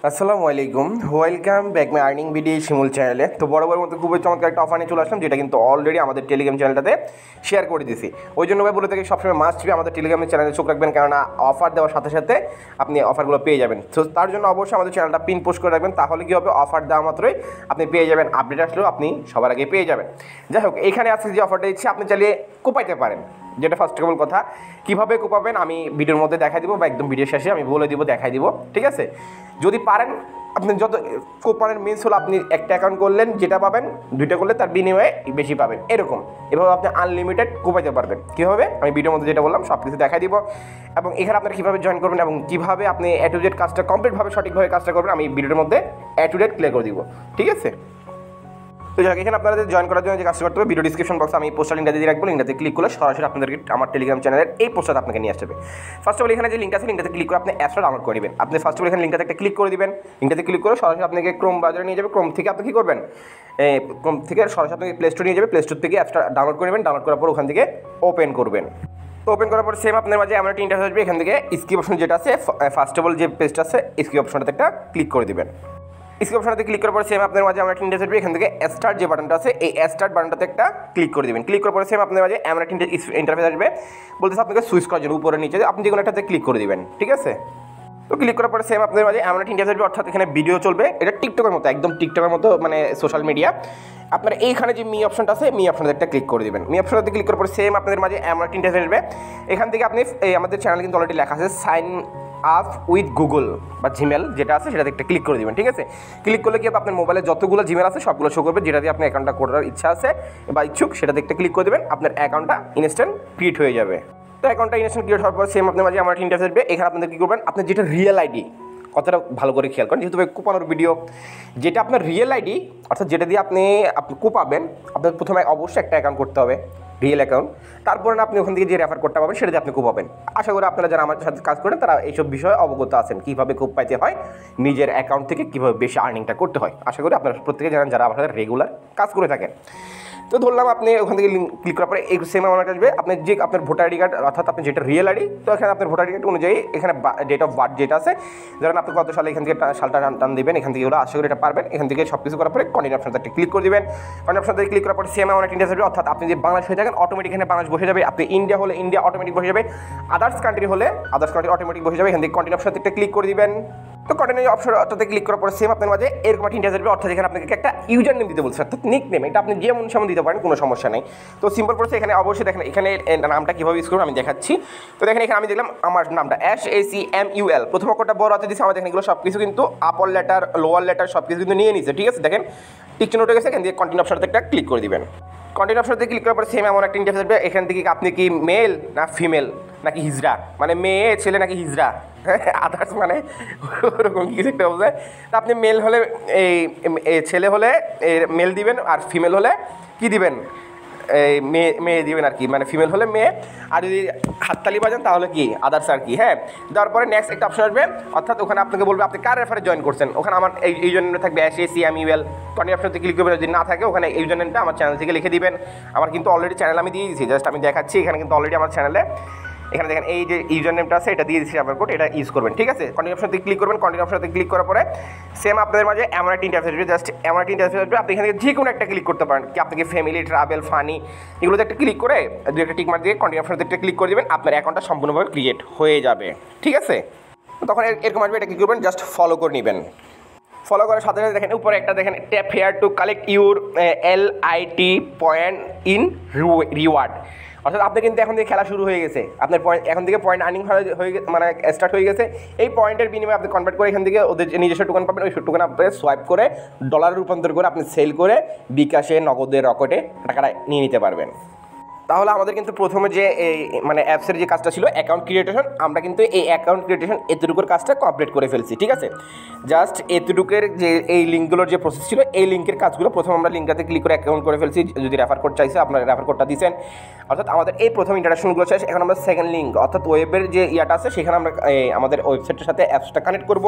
আসসালামু আলাইকুম, welcome back my earning video Shimul চ্যানেলে। তো বরাবর মতো খুবই চমৎকার একটা অফার নিয়ে চলে আসলাম, যেটা কিন্তু অলরেডি আমাদের টেলিগ্রাম চ্যানেলটাতে শেয়ার করে দিয়েছি। ওই জন্য ভাই বলে থাকি সবসময় মাস্ট বি আমাদের টেলিগ্রামের চ্যানেলে চোখ রাখবেন, কেননা অফার দেওয়ার সাথে সাথে আপনি অফারগুলো পেয়ে যাবেন। তো তার জন্য অবশ্যই আমাদের চ্যানেলটা পিন পোস্ট করে রাখবেন, তাহলে কী হবে, অফার দেওয়া মাত্রই আপনি পেয়ে যাবেন, আপডেট আসলেও আপনি সবার আগে পেয়ে যাবেন। যাই হোক, এখানে আজকে যে অফারটা দিচ্ছি আপনি চালিয়ে কোপাইতে পারেন, যেটা ফার্স্ট অফ অল কথা। কীভাবে কোপাবেন আমি ভিডিওর মধ্যে দেখাই দিব, বা একদম ভিডিও শেষে আমি বলে দিব, দেখাই দিব, ঠিক আছে? যদি পারেন আপনি যত কোপানের মিনস হলো আপনি একটা অ্যাকাউন্ট করলেন, যেটা পাবেন দুইটা করলে তার বিনিময়ে বেশি পাবেন, এরকম। এভাবে আপনি আনলিমিটেড কোপাইতে পারবেন। কীভাবে আমি ভিডিওর মধ্যে যেটা বললাম সব কিছু দেখাই দিব, এবং এখানে আপনারা কীভাবে জয়েন করবেন এবং কীভাবে আপনি এ টু জেড কাজটা কমপ্লিটভাবে সঠিকভাবে কাজটা করবেন আমি ভিডিওর মধ্যে এ টু জেড ক্লিয়ার করে দিব, ঠিক আছে? তো যাক, এখানে আপনাদের জয়েন করার জন্য যে কাজটা করতে হবে, ভিডিও ডিসক্রিপশন বক্সে আমি পোস্টার লিঙ্কটা দিয়ে রাখবো, লিঙ্কটাতে ক্লিক করলে সরাসরি আপনাদেরকে আমার টেলিগ্রাম চ্যানেলের এই পোস্টারটা আপনাকে নিয়ে আসবে। ফার্স্ট অফ অল এখানে যে লিঙ্ক আছে, লিঙ্কটাতে ক্লিক করে আপনি অ্যাপসটা ডাউনলোড করে নেবেন। আপনি ফার্স্ট অফ অল এখানে লিঙ্কটাতে একটা ক্লিক করে দিবেন, লিঙ্কটাতে ক্লিক করে সরাসরি আপনাকে ক্রোম ব্রাউজারে নিয়ে যাবে। ক্রোম থেকে আপনি কী করবেন, ক্রোম থেকে সরাসরি আপনাকে প্লে স্টোর নিয়ে যাবে, প্লে স্টোর থেকে অ্যাপসটা ডাউনলোড করে নেবেন। ডাউনলোড করার পর ওখান থেকে ওপেন করবেন। তো ওপেন করার পর সেম আপনার মাঝে এমন একটা ইন্টারফেস আসবে, এখান থেকে স্কিপ অপশন যেটা আছে, ফার্স্ট অফ অল যে পেজটা আছে স্কিপ অপশনটাতে একটা ক্লিক করে দিবেন। স্কিপ অপশনটাতে ক্লিক করার পর সেম আপনার মাঝে আমরা একটা ইন্টারফেস আসবে, এখান থেকে স্টার্ট যে বাটনটা আছে এই স্টার্ট বাটনটাতে একটা ক্লিক করে দেবেন। ক্লিক করার পর সেম আপনার মাঝে এমন একটা ইন্টারফেস আসবে, বলতেছে আপনাকে সুইচ করার জন্য উপরে নিচে আপনি যে কোনো একটাতে ক্লিক করে দেবেন, ঠিক আছে? তো ক্লিক করার পরে সেম আপনার মাঝে এমন একটা ইন্টারফেস আসবে, অর্থাৎ এখানে ভিডিও চলবে। এটা টিকটকের মতো, একদম টিকটকের মতো, মানে সোশ্যাল মিডিয়া। আপনার এইখানে যে মি অপশনটা আছে, মি অপশনটা একটা ক্লিক করে দেবেন। মি অপশনটাতে ক্লিক করার পর সেম আপনাদের মাঝে এমন একটা ইন্টারফেস আসবে, এখান থেকে আপনি আমাদের চ্যানেল কিন্তু অলরেডি লেখা আছে সাইন আপ উইথ গুগল বা জিমেল যেটা আছে সেটাতে একটা ক্লিক করে দেবেন, ঠিক আছে? ক্লিক করলে কি আপনার মোবাইলে যতগুলো জিমেল আছে সবগুলো শো করবে, যেটা দিয়ে আপনি অ্যাকাউন্টটা করার ইচ্ছা আছে বা ইচ্ছুক, সেটাতে একটা ক্লিক করে দেবেন। আপনার অ্যাকাউন্টটা ইনস্ট্যান্ট ক্রিয়েট হয়ে যাবে। তো অ্যাকাউন্টটা ইনস্ট্যান্ট ক্রিয়েট হওয়ার পর সেম আপনার মাঝে আমার একটা ইন্টারফেস আসবে, এখানে আপনাদের কী করবেন, আপনার যেটা রিয়েল আইডি, কতটা ভালো করে খেয়াল করেন, যেহেতু কোপানোর ভিডিও, যেটা আপনার রিয়েল আইডি অর্থাৎ যেটা দিয়ে আপনি কোপাবেন, আপনার প্রথমে অবশ্যই একটা অ্যাকাউন্ট করতে হবে, রিয়েল অ্যাকাউন্ট। তারপরে না আপনি ওখান থেকে যে রেফার করতে পারবেন সেটা দিয়ে আপনি কোপাবেন। আশা করি আপনারা যারা আমার সাথে কাজ করেন তারা এইসব বিষয়ে অবগত আছেন, কীভাবে কোপ পাইতে হয়, নিজের অ্যাকাউন্ট থেকে কীভাবে বেশি আর্নিংটা করতে হয়। আশা করি আপনারা প্রত্যেকে জানেন যারা আমার সাথে রেগুলার কাজ করে থাকেন। তো ধরলাম আপনি ওখান থেকে ক্লিক করার পরে এই সেম আমার আসবে, আপনার যে আপনার ভোটার আইডি কার্ড অর্থাৎ আপনি যেটা রিয়েল আইডি, তো এখানে আপনার ভোটার আইডি কার্ড অনুযায়ী এখানে ডেট অফ বার্থ যেটা আছে, ধরেন আপনি কত সালে এখান থেকে সালটা টান দিবেন, এখান থেকে ওরা আশা করি এটা পারবেন। এখান থেকে সব কিছু করার পরে কন্টিনিউ অপশনটা ক্লিক করে দিবেন। কন্টিনিউ অপশনটা ক্লিক করার পরে সেম আমার ইন্ডিয়া যাবে, অর্থাৎ আপনি যে বাংলাদেশ হয়ে থাকেন অটোমেটিক এখানে বাংলাদেশ বসে যাবে, আপনি ইন্ডিয়া হলে ইন্ডিয়া অটোমেটিক বসে যাবে, আদার্স কান্ট্রি হলে আদার্স কান্ট্রি অটোমেটিক বসে যাবে। এখান থেকে কন্টিনিউ অপশনটা ক্লিক করে দিবেন। তো কন্টিনিউ অপশনটাতে ক্লিক করার পরে সেম আপনার মাঝে এরকম একটা ইন্টারফেস আসবে, অর্থাৎ এখানে আপনাকে একটা ইউজার নেম দিতে বলছে, অর্থাৎ নিক নেম। এটা আপনি যেমন সেমন দিতে পারেন, কোনো সমস্যা নেই। তো সিম্পল প্রসেস, এখানে অবশ্যই দেখেন এখানে নামটা কীভাবে ইউজ করবেন আমি দেখাচ্ছি। তো দেখেন এখানে আমি দেখলাম আমার নামটা SACMUL, প্রথম অক্ষরটা বড় হাতে দিচ্ছে, আমার দেখেন এগুলো সব কিছু কিন্তু আপার লেটার লোয়ার লেটার সব কিছু কিন্তু নিয়ে নিচ্ছে, ঠিক আছে? দেখেন টিক চিহ্ন উঠে গেছে, এখান থেকে কন্টিনিউ অপশনটাতে একটা ক্লিক করে দিবেন। কন্টিনিউ অপশনটাতে ক্লিক করার পর সেম এমন একটা ইন্টারফেস আসবে, এখান থেকে আপনি কি মেল না ফিমেল নাকি হিজড়া, মানে মেয়ে ছেলে নাকি হিজড়া, আদার্স মানে ওরকম কিছু একটা অবস্থায়। তা আপনি মেল হলে এই ছেলে হলে মেল দিবেন, আর ফিমেল হলে কি দিবেন, এই মেয়ে দিবেন আর কি, মানে ফিমেল হলে মেয়ে, আর যদি হাততালি বাজান তাহলে কি আদার্স আর কি। হ্যাঁ, দেওয়ার পরে নেক্সট একটা অপশন আসবে, অর্থাৎ ওখানে আপনাকে বলবে আপনি কার রেফারে জয়েন করছেন। ওখানে আমার এই জন্য থাকবে SACMUL, কন্টিনিউ অপশনতে ক্লিক করবেন। যদি না থাকে ওখানে এই জন্যটা আমার চ্যানেল থেকে লিখে দিবেন। আমার কিন্তু অলরেডি চ্যানেল আমি দিয়ে দিয়েছি, জাস্ট আমি দেখাচ্ছি। এখানে কিন্তু অলরেডি আমার চ্যানেলে এখানে দেখেন এই যে ইউজার নেমটা আছে এটা দিয়ে দিচ্ছি, আপনার কোড এটা ইউজ করবেন, ঠিক আছে? কন্টিনিউ অপশনতে ক্লিক করবেন। কন্টিনিউ অপশনতে ক্লিক করার পরে সেম আপনাদের মাঝে এমন একটা ইন্টারফেস আসবে, জাস্ট এমন একটা ইন্টারফেস আসবে, আপনি এখান থেকে যে কোনো একটা ক্লিক করতে পারেন, কি আপনাকে ফ্যামিলি, ট্রাভেল, ফানি এগুলোতে একটা ক্লিক করে দুই একটা টিক মার্ক দিয়ে কন্টিনিউ অপশনতে একটা ক্লিক করে দেবেন, আপনার অ্যাকাউন্টটা সম্পূর্ণভাবে ক্রিয়েট হয়ে যাবে, ঠিক আছে? তখন এরকম আসবে, এটা ক্লিক করবেন, জাস্ট ফলো করে নেবেন। ফলো করার সাথে সাথে দেখেন উপরে একটা দেখেন tap hair to collect your LIT point in reward, অর্থাৎ আপনি কিন্তু এখন থেকে খেলা শুরু হয়ে গেছে, আপনার পয়েন্ট এখন থেকে পয়েন্ট আর্নিং হয়ে মানে স্টার্ট হয়ে গেছে। এই পয়েন্টের বিনিময়ে আপনি কনভার্ট করে এখান থেকে ওদের নিজস্ব টোকেন পাবেন, ওই টোকেন আপনি সোয়াইপ করে ডলারে রূপান্তর করে আপনি সেল করে বিকাশে, নগদে, রকেটে টাকাটা নিয়ে নিতে পারবেন। তাহলে আমাদের কিন্তু প্রথমে যে এই মানে অ্যাপসের যে কাজটা ছিল অ্যাকাউন্ট ক্রিয়েটেশন, আমরা কিন্তু এই অ্যাকাউন্ট ক্রিয়েটেশন এতটুকুর কাজটা কমপ্লিট করে ফেলছি, ঠিক আছে? জাস্ট এতটুকুর যে এই লিঙ্কগুলোর যে প্রসেস ছিল এই লিঙ্কের কাজগুলো প্রথম আমরা লিঙ্কটাতে ক্লিক করে অ্যাকাউন্ট করে ফেলছি। যদি রেফার কোড চাইছে আপনারা রেফার কোডটা দিয়েছেন, অর্থাৎ আমাদের এই প্রথম ইন্টারাকশনগুলো শেষ। এখন আমরা সেকেন্ড লিঙ্ক অর্থাৎ ওয়েবের যে ইয়াটা আছে সেখানে আমরা আমাদের ওয়েবসাইটের সাথে অ্যাপসটা কানেক্ট করব,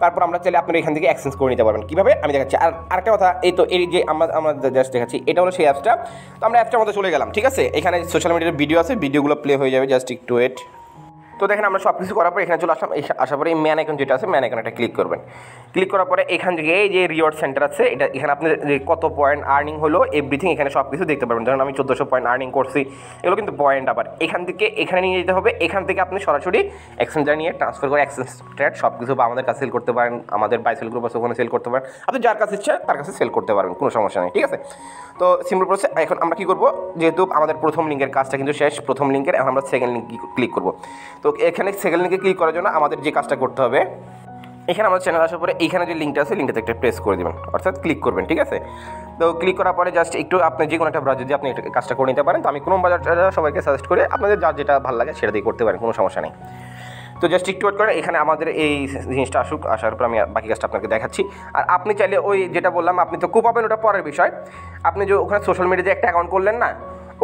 তারপর আমরা চাইলে আপনারা এখান থেকে এক্সচেঞ্জ করে নিতে পারবেন। কীভাবে আমি দেখাচ্ছি। আর আরেকটা কথা, এই তো এই যে আমরা জাস্ট দেখাচ্ছি, এটা হলো সেই অ্যাপসটা। তো আমরা অ্যাপসটার মধ্যে চলে গেলাম, ঠিক আছে? এখানে সোশ্যাল মিডিয়ার ভিডিও আছে, ভিডিওগুলো প্লে হয়ে যাবে, জাস্ট একটু ওয়েট। তো দেখেন আমরা সব কিছু করার পর এখানে চলে আসলাম, আসার পরে এই ম্যান আইকন যেটা আছে ম্যান আইকনটা ক্লিক করবেন। ক্লিক করার পরে এখান থেকে এই যে রিওয়ার্ড সেন্টার আছে এটা, এখানে আপনার যে কত পয়েন্ট আর্নিং হলো এভরিথিং এখানে সব কিছু দেখতে পারবেন। ধরুন আমি 1400 পয়েন্ট আর্নিং করছি, এগুলো কিন্তু পয়েন্ট। আবার এখান থেকে এখানে নিয়ে যেতে হবে, এখান থেকে আপনি সরাসরি এক্সচেঞ্জার নিয়ে ট্রান্সফার করে এক্সচেঞ্জ ট্রেড সব কিছু বা আমাদের কাছে সেল করতে পারেন, আমাদের বাইসেল গ্রুপ আছে ওখানে সেল করতে পারেন, আপনি যার কাছে ইচ্ছা তার কাছে সেল করতে পারবেন, কোনো সমস্যা নেই। ঠিক আছে, তো সিম্পল প্রসেস। এখন আমরা কী করবো, যেহেতু আমাদের প্রথম লিঙ্কের কাজটা কিন্তু শেষ, প্রথম লিঙ্কের, এখন আমরা সেকেন্ড লিঙ্ক ক্লিক করবো। তো এখানে সেকেন্ড লিঙ্কে ক্লিক করার জন্য আমাদের যে কাজটা করতে হবে, এখানে আমাদের চ্যানেল আসার পরে এইখানে যে লিঙ্কটা আছে লিঙ্কটাতে একটা প্রেস করে দেবেন, অর্থাৎ ক্লিক করবেন। ঠিক আছে, তো ক্লিক করার পরে জাস্ট একটু আপনি যে কোনো একটা ব্রাউজার যদি আপনি কাজটা করে নিতে পারেন, তো আমি কোনো বাজারটা সবাইকে সাজেস্ট করে আপনাদের যার যেটা ভালো লাগে সেটা দিয়ে করতে পারেন, কোনো সমস্যা নেই। তো জাস্ট একটু ওয়েট করে এখানে আমাদের এই জিনিসটা আসার পর আমি বাকি কাজটা আপনাকে দেখাচ্ছি। আর আপনি চাইলে ওই যেটা বললাম আপনি তো খুব পাবেন, ওটা পরের বিষয়। আপনি যে ওখানে সোশ্যাল মিডিয়াতে একটা অ্যাকাউন্ট করলেন না,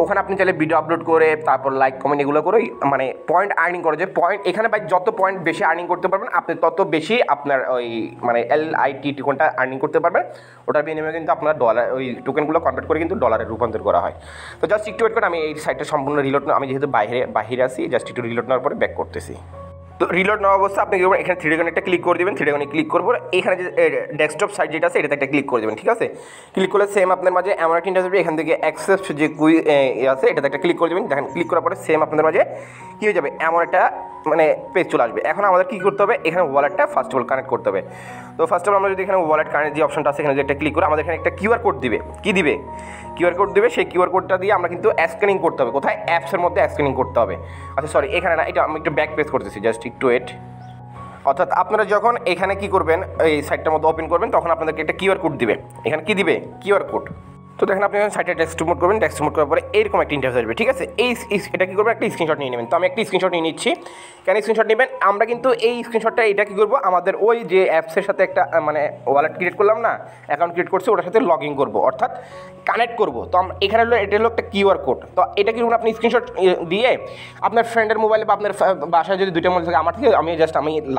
ওখানে আপনি চাইলে ভিডিও আপলোড করে তারপর লাইক কমেন্ট এগুলো করে মানে পয়েন্ট আর্নিং করে, যে পয়েন্ট এখানে ভাই যত পয়েন্ট বেশি আর্নিং করতে পারবেন আপনি তত বেশি আপনার ওই মানে LIT টোকেনটা আর্নিং করতে পারবেন। ওটার বিনিময়ে কিন্তু আপনার ডলার ওই টোকেনগুলো কনভার্ট করে কিন্তু ডলারে রূপান্তর করা হয়। তো জাস্ট একটু ওয়েট করে আমি এই সাইটটা সম্পূর্ণ রিলোড, আমি যেহেতু বাইরে আছি জাস্ট একটু রিলোড নেওয়ার পরে ব্যাক করতেছি। তো রিলোড নেওয়া অবস্থা আপনি এখানে থ্রি ড্রাগন একটা ক্লিক করে দেবেন, থ্রি ড্রাগনে ক্লিক করবো, এখানে যে ডেস্কটপ সাইট যেটা আছে এটাতে একটা ক্লিক করে দেবেন। ঠিক আছে, ক্লিক করলে সেম আপনার মাঝে এমন একটা ইন্টারফেস এখান থেকে অ্যাক্সেস যে আছে এটাতে একটা ক্লিক করে দেবেন। দেখেন ক্লিক করার পরে সেম আপনাদের মাঝে কী হয়ে যাবে, এমন একটা মানে পেজ চলে আসবে। এখন আমাদের কী করতে হবে, এখানে ওয়ালেটটা ফার্স্ট অফ অল কানেক্ট করতে হবে। তো ফার্স্ট অফ অল আমরা যদি এখানে ওয়ালেট কানেক্ট যে অপশনটা আছে এখানে যদি একটা ক্লিক করে আমাদের এখানে একটা কিউআর কোড দিবে, কী দিবে কিউআর কোড দেবে, সেই কিউআর কোডটা দিয়ে আমরা কিন্তু স্ক্যানিং করতে হবে। কোথায়, অ্যাপসের মধ্যে স্ক্যানিং করতে হবে। আচ্ছা সরি, এখানে না, এটা আমি একটু ব্যাক পেজ করতেছি, জাস্ট একটু ওয়েট। অর্থাৎ আপনারা যখন এখানে কি করবেন, এই সাইটটার মধ্যে ওপেন করবেন তখন আপনাদেরকে একটা কিউআর কোড দিবে। এখানে কি দিবে, কিউআর কোড। তো দেখেন আপনি সাইটে ডেস্কটপ মোড করবেন, ডেস্কটপ মোড করার পরে এরকম একটা ইন্টারফেস আসবে। ঠিক আছে, এটা কী করবেন, একটা স্ক্রিনশট নিয়ে নেবেন। তো আমি একটা স্ক্রিনশট নিয়ে নিচ্ছি। কেন স্ক্রিনশট নেবেন, আমরা কিন্তু এই স্ক্রিনশটটা এটা কী করবো, আমাদের ওই যে অ্যাপসের সাথে একটা মানে ওয়ালেট ক্রিয়েট করলাম না, অ্যাকাউন্ট ক্রিয়েট করছি, ওটার সাথে লগ ইন করবো, অর্থাৎ কানেক্ট করবো। তো এখানে হলো এটা হলো একটা কিউআর কোড। তো এটা কি করুন, আপনি স্ক্রিনশট দিয়ে আপনার ফ্রেন্ডের মোবাইলে বা আপনার বাসায় যদি দুইটা মোবাইল থাকে, আমার থেকে আমি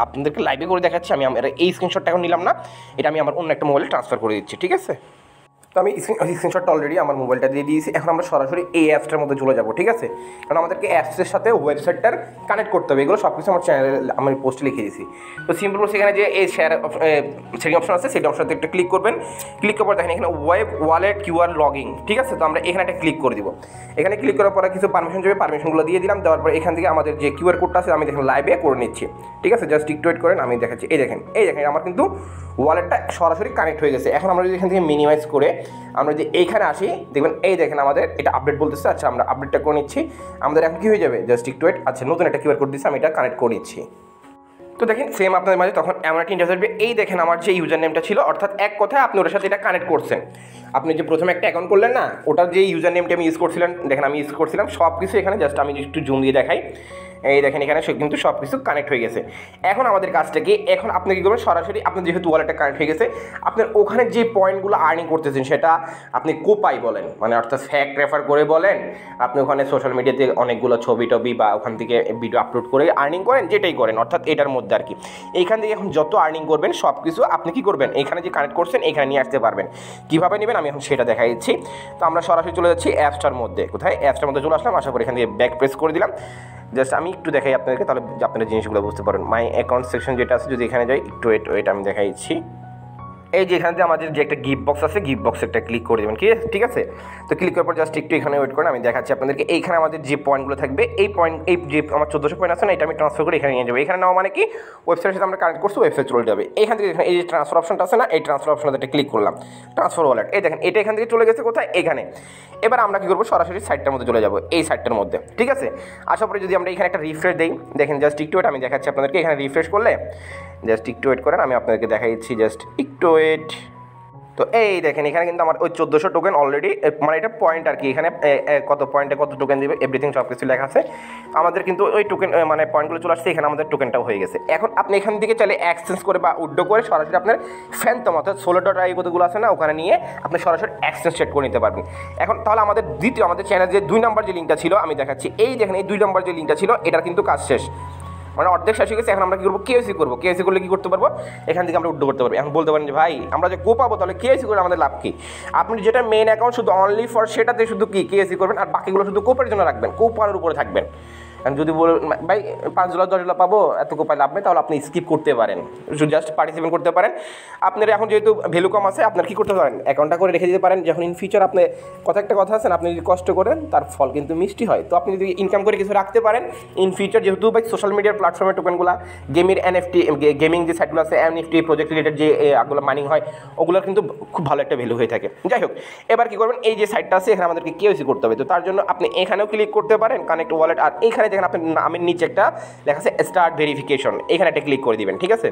আপনাদেরকে লাইভে করে দেখাচ্ছি। আমি এই স্ক্রিনশটটা এখন নিলাম না, এটা আমি আমার অন্য একটা মোবাইলে ট্রান্সফার করে দিচ্ছি। ঠিক আছে, তো আমি স্ক্রিনশটটা অলরেডি আমার মোবাইলটা দিয়ে দিয়েছি। এখন আমরা সরাসরি এই অ্যাপসটার মধ্যে চলে যাবো। ঠিক আছে, কারণ আমাদেরকে অ্যাপসের সাথে ওয়েবসাইটটার কানেক্ট করতে হবে, এগুলো সব কিছু আমার চ্যানেলে আমি পোস্টে লিখে দিয়েছি। তো সিম্পল সেখানে যে এই শেয়ারিং অপশন আছে সেই অপশনতে একটা ক্লিক করবেন। ক্লিক করার পর দেখেন এখানে ওয়েব ওয়ালেট কিউআর লগিং। ঠিক আছে, তো আমরা এখানে একটা ক্লিক করে দিব। এখানে ক্লিক করার পরে কিছু পারমিশন যাবে, পারমিশনগুলো দিয়ে দিলাম। দেওয়ার পর এখান থেকে আমাদের যে কিউআর কোডটা আছে আমি দেখেন লাইভে করে নিচ্ছি। ঠিক আছে, জাস্ট একটু ওয়েট করেন, আমি দেখাচ্ছি। এই দেখেন আমার কিন্তু ওয়ালেটটা সরাসরি কানেক্ট হয়ে গেছে। এখন আমরা যদি এখান থেকে মিনিমাইজ করে আমরা যদি এইখানে আসি, দেখবেন এই দেখেন আমাদের এটা আপডেট বলতেছে। আচ্ছা আমরা আপডেটটা করে নিচ্ছি। আমাদের এখন কী হয়ে যাবে, জাস্ট একটু ওয়েট। আচ্ছা নতুন একটা কিউআর কোড দিচ্ছে, আমি এটা কানেক্ট করে নিচ্ছি। তো দেখেন সেম আপনাদের মাঝে তখন এমন একটা ইন্টারফেস আসবে। এই দেখেন আমার যে ইউজার নেমটা ছিল, অর্থাৎ এক কথায় আপনি ওটার সাথে এটা কানেক্ট করছেন। আপনি যে প্রথমে একটা অ্যাকাউন্ট করলেন না, ওটার যে ইউজার নেমটা আমি ইউজ করছিলাম, দেখেন আমি ইউজ করছিলাম সব কিছু এখানে। জাস্ট আমি একটু জুম দিয়ে দেখাই, এই দেখেন এখানে কিন্তু সব কিছু কানেক্ট হয়ে গেছে। এখন আমাদের কাজটা কি, এখন আপনি কী করবেন, সরাসরি আপনার যেহেতু ওয়ালেটটা কানেক্ট হয়ে গেছে, আপনার ওখানে যে পয়েন্টগুলো আর্নিং করতেছেন সেটা আপনি কোপাই বলেন, মানে অর্থাৎ ফ্যাক্ট রেফার করে বলেন, আপনি ওখানে সোশ্যাল মিডিয়াতে অনেকগুলো ছবি টবি বা ওখান থেকে ভিডিও আপলোড করে আর্নিং করেন, যেটাই করেন, অর্থাৎ এটার মধ্যে আর কি। এইখান থেকে এখন যত আর্নিং করবেন সব কিছু আপনি কী করবেন, এখানে যে কানেক্ট করছেন এখানে নিয়ে আসতে পারবেন। কীভাবে নেবেন আমি এখন সেটা দেখাই দিচ্ছি। তো আমরা সরাসরি চলে যাচ্ছি অ্যাপসটার মধ্যে। কোথায়, অ্যাপসটার মধ্যে চলে আসলাম। আশা করি এখান থেকে ব্যাক প্রেস করে দিলাম। জাস্ট আমি একটু দেখাই আপনাদেরকে, তাহলে আপনারা জিনিসগুলো বুঝতে পারেন। মাই অ্যাকাউন্ট সেকশন যেটা আছে, যদি এখানে যাই, একটু ওয়েট আমি দেখাইছি। এই যে এখান থেকে আমাদের যে একটা গিফট বক্স আছে, গিফট বক্সে একটা ক্লিক করে দেবেন। ঠিক আছে, তো ক্লিক করার পর জাস্ট একটু এখানে ওয়েট করেন, আমি দেখাচ্ছি আপনাদেরকে। এইখানে আমাদের যে পয়েন্টগুলো থাকবে, এই যে আমার 1400 পয়েন্ট আছে না, এটা আমি ট্রান্সফার করে এখানে নিয়ে যাবো। এখানে নেওয়া মানে কি, ওয়েবসাইটের সাথে আমরা কানেক্ট করছি, ওয়েবসাইট চলে যাবে। এখান থেকে এই যে ট্রান্সফার অপশনটা আছে না, এই ট্রান্সফার অপশনটা একটা ক্লিক করলাম, ট্রান্সফার ওয়ালেট। এই দেখেন এটা এখান থেকে চলে গেছে কোথায়, এখানে। এবার আমরা কী করবো, সরাসরি সাইটটার মধ্যে চলে যাবো, এই সাইটটার মধ্যে। ঠিক আছে, আসার পরে যদি আমরা এখানে একটা রিফ্রেশ দিই, দেখেন জাস্ট একটু ওয়েট, আমি দেখাচ্ছি আপনাদেরকে। এখানে রিফ্রেশ করলে জাস্ট একটু ওয়েট করেন, আমি আপনাদেরকে দেখাই দিচ্ছি, জাস্ট একটু ওয়েট। তো এই দেখেন এখানে কিন্তু আমার ওই 1400 টোকেন অলরেডি, মানে এটা পয়েন্ট আর কি, এখানে কত পয়েন্টে কত টোকেন দিবে এভরিথিং সব কিছু লেখা আছে। আমাদের কিন্তু ওই টোকেন মানে পয়েন্টগুলো চলে আসছে, এখানে আমাদের টোকেনটাও হয়ে গেছে। এখন আপনি এখান থেকে চাইলে এক্সচেঞ্জ করে বা উইথড্র করে সরাসরি আপনার ফ্যান্টম অর্থাৎ Solana কতগুলো আছে না, ওখানে নিয়ে আপনি সরাসরি এক্সচেঞ্জ ট্রেড করে নিতে পারবেন। এখন তাহলে আমাদের আমাদের চ্যানেল যে 2 নম্বর যে লিঙ্কটা ছিল আমি দেখাচ্ছি। এই দেখেন এই 2 নম্বর যে লিঙ্কটা ছিল, এটার কিন্তু কাজ শেষ, মানে অর্ধেক শেষ হয়ে গেছে। এখন আমরা কী করবো, কেওয়াইসি করবো। কেওয়াইসি করলে কী করতে পারবো, এখান থেকে আমরা উইথড্র করতে পারবো। এখন বলতে পারেন যে ভাই আমরা যে পাবো, তাহলে কেওয়াইসি করে আমাদের লাভ কী? আপনি যেটা মেইন অ্যাকাউন্ট শুধু অনলি ফর সেটাতে শুধু কি কেওয়াইসি করবেন, আর বাকিগুলো শুধু কোপের জন্য রাখবেন, কোপার উপরে থাকবেন। কারণ যদি বলেন ভাই $5 $10 পাবো এতটুকু পাই লাভ নেই, তাহলে আপনি স্কিপ করতে পারেন, জাস্ট পার্টিসিপেট করতে পারেন। আপনার এখন যেহেতু ভ্যালু কম আছে, আপনার কী করতে পারেন, অ্যাকাউন্টটা করে রেখে দিতে পারেন। যখন ইন ফিউচার আপনি একটা কথা আছেন, আপনি যদি কষ্ট করেন তার ফল কিন্তু মিষ্টি হয়। তো আপনি যদি ইনকাম করে কিছু রাখতে পারেন ইন ফিউচার, যেহেতু ভাই সোশ্যাল মিডিয়ার প্ল্যাটফর্মের টোকেনগুলো, গেমের NFT, গেমিং যে সাইটগুলো আছে NFT প্রজেক্ট রিলেটেড যে এগুলো মাইনিং হয়, ওগুলোর কিন্তু খুব ভালো একটা ভ্যালু হয়ে থাকে। যাই হোক, এবার কী করবেন, এই যে সাইটটা আছে এখানে আমাদেরকে KYC করতে হবে। তো তার জন্য আপনি এখানেও ক্লিক করতে পারেন, কানেক্ট ওয়ালেট, আর এইখানে দেখেন আপনার নামের নিচে একটা লেখা আছে স্টার্ট ভেরিফিকেশন, এখানে একটা ক্লিক করে দিবেন। ঠিক আছে,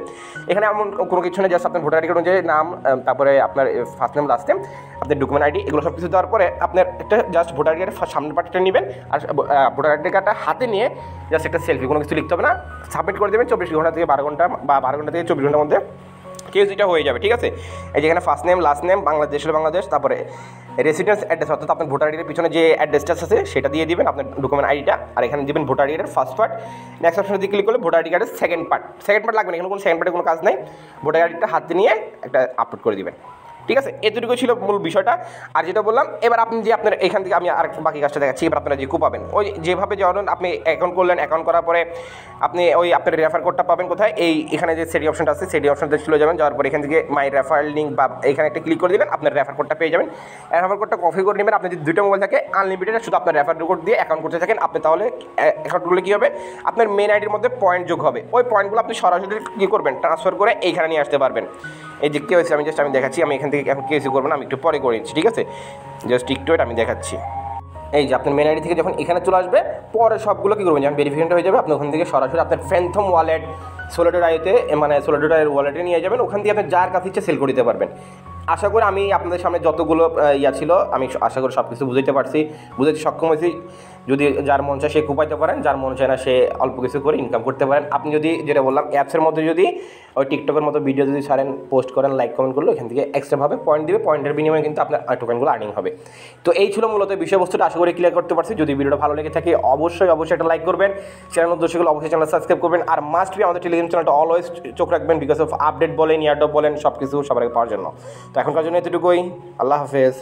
এখানে এমন কোনো কিছু নেই, জাস্ট আপনার ভোটার আইডি কার্ড অনুযায়ী নাম, তারপরে আপনার ফার্স্ট নেম লাস্ট নেম, আপনার ডকুমেন্ট আইডি, এগুলো সব কিছু দেওয়ার পরে আপনার একটা জাস্ট ভোটার আইডি কার্ডের সামনের পার্টটা নেবেন, আর ভোটার আইডি কার্ডটা হাতে নিয়ে জাস্ট একটা সেলফি, কোনো কিছু লিখতে হবে না, সাবমিট করে দেবেন। 24 ঘন্টা থেকে 12 ঘন্টা বা 12 ঘন্টা থেকে 24 ঘন্টার মধ্যে KYCটা হয়ে যাবে। ঠিক আছে, এই যেখানে first name last name Bangladesh হলে বাংলাদেশ, তারপরে রেসিডেন্স অ্যাড্রেস, অর্থাৎ আপনার ভোটার আইডির পিছনে যে অ্যাড্রেসটা আছে সেটা দিয়ে দিবেন, আপনার ডকুমেন্ট আইডিটা, আর এখানে দিবেন ভোটার আইডির ফার্স্ট পার্ট। নেক্সট অপশনে দিয়ে ক্লিক করলে ভোটার আইডি কার্ডের সেকেন্ড পার্ট লাগবে না, এখানে কোনো সেকেন্ড পার্টের কোনো কাজ নেই, ভোটার আইডিটা হাতে নিয়ে একটা আপলোড করে দিবেন। ঠিক আছে, এতটুকু ছিল মূল বিষয়টা। আর যেটা বললাম, এবার আপনি যে আপনার এখান থেকে আমি আর বাকি কাজটা দেখাচ্ছি, এবার আপনারা যে পাবেন ওই যেভাবে যেমন আপনি অ্যাকাউন্ট করলেন, অ্যাকাউন্ট করার পরে আপনি ওই আপনার রেফার কোডটা পাবেন কোথায়, এখানে যে সেটি অপশনটা আছে সেটি অপশনটা চলে যাবেন, যাওয়ার পরে এখান থেকে মাই রেফারেল লিঙ্ক বা এখানে একটা ক্লিক করে দেবেন, আপনার রেফার কোডটা পেয়ে যাবেন। রেফার কোডটা কপি করে নেবেন, আপনি যদি 2টা মোবাইল থাকে আনলিমিটেড শুধু আপনার রেফার কোড দিয়ে অ্যাকাউন্ট করতে থাকেন আপনি, তাহলে অ্যাকাউন্ট করলে কী হবে, আপনার মেন আইডির মধ্যে পয়েন্ট যোগ হবে, ওই পয়েন্টগুলো আপনি সরাসরি কী করবেন, ট্রান্সফার করে এইখানে নিয়ে আসতে পারবেন। এই যে KYC আমি দেখাচ্ছি, আমি এখান থেকে এখন KYC করবো না, আমি একটু পরে করে নিচ্ছি। ঠিক আছে, জাস্ট একটু আমি দেখাচ্ছি। এই যে আপনার মেন আইডি থেকে যখন এখানে চলে আসবে, পরে সবগুলো কী করবেন, যখন ভেরিফিকেশনটা হয়ে যাবে আপনি ওখান থেকে সরাসরি আপনার ফ্যান্থম ওয়ালেট সোলোডোডাইতে, মানে সোলোডোডাইয়ের ওয়ালেটে নিয়ে যাবেন, ওখান থেকে আপনি যার কাছে ইচ্ছে সেল করে দিতে পারবেন। আশা করি আমি আপনাদের সামনে যতগুলো ছিল আমি আশা করি সব কিছু বুঝাইতে সক্ষম হয়েছি। যদি যার মন চায় সে কুপাইতে পারেন, যার মন চায় না সে অল্প কিছু করে ইনকাম করতে পারেন। আপনি যদি যেটা বললাম অ্যাপসের মধ্যে যদি ওই টিকটকের মতো ভিডিও যদি ছাড়েন, পোস্ট করেন, লাইক কমেন্ট করলে এখান থেকে এক্সট্রাভাবে পয়েন্ট দিবে, পয়েন্টের বিনিময়ে কিন্তু আপনার টোকেনগুলো আর্নিং হবে। তো এই ছিল মূলত বিষয়বস্তুটা, আশা করি ক্লিয়ার করতে পারছি। যদি ভিডিওটা ভালো লেগে থাকে অবশ্যই একটা লাইক করবেন, চ্যানেল দর্শকগুলো অবশ্যই চ্যানেল সাবস্ক্রাইব করবেন, আর মাস্ট বি আমাদের টেলিগ্রাম চ্যানেলটা অলওয়েজ চোখ রাখবেন, বিকজ অফ আপডেট বলেন, ইয়ারডপ বলেন, সব কিছু সবাইকে পাওয়ার জন্য। তো এখনকার জন্য এতটুকুই, আল্লাহ হাফেজ।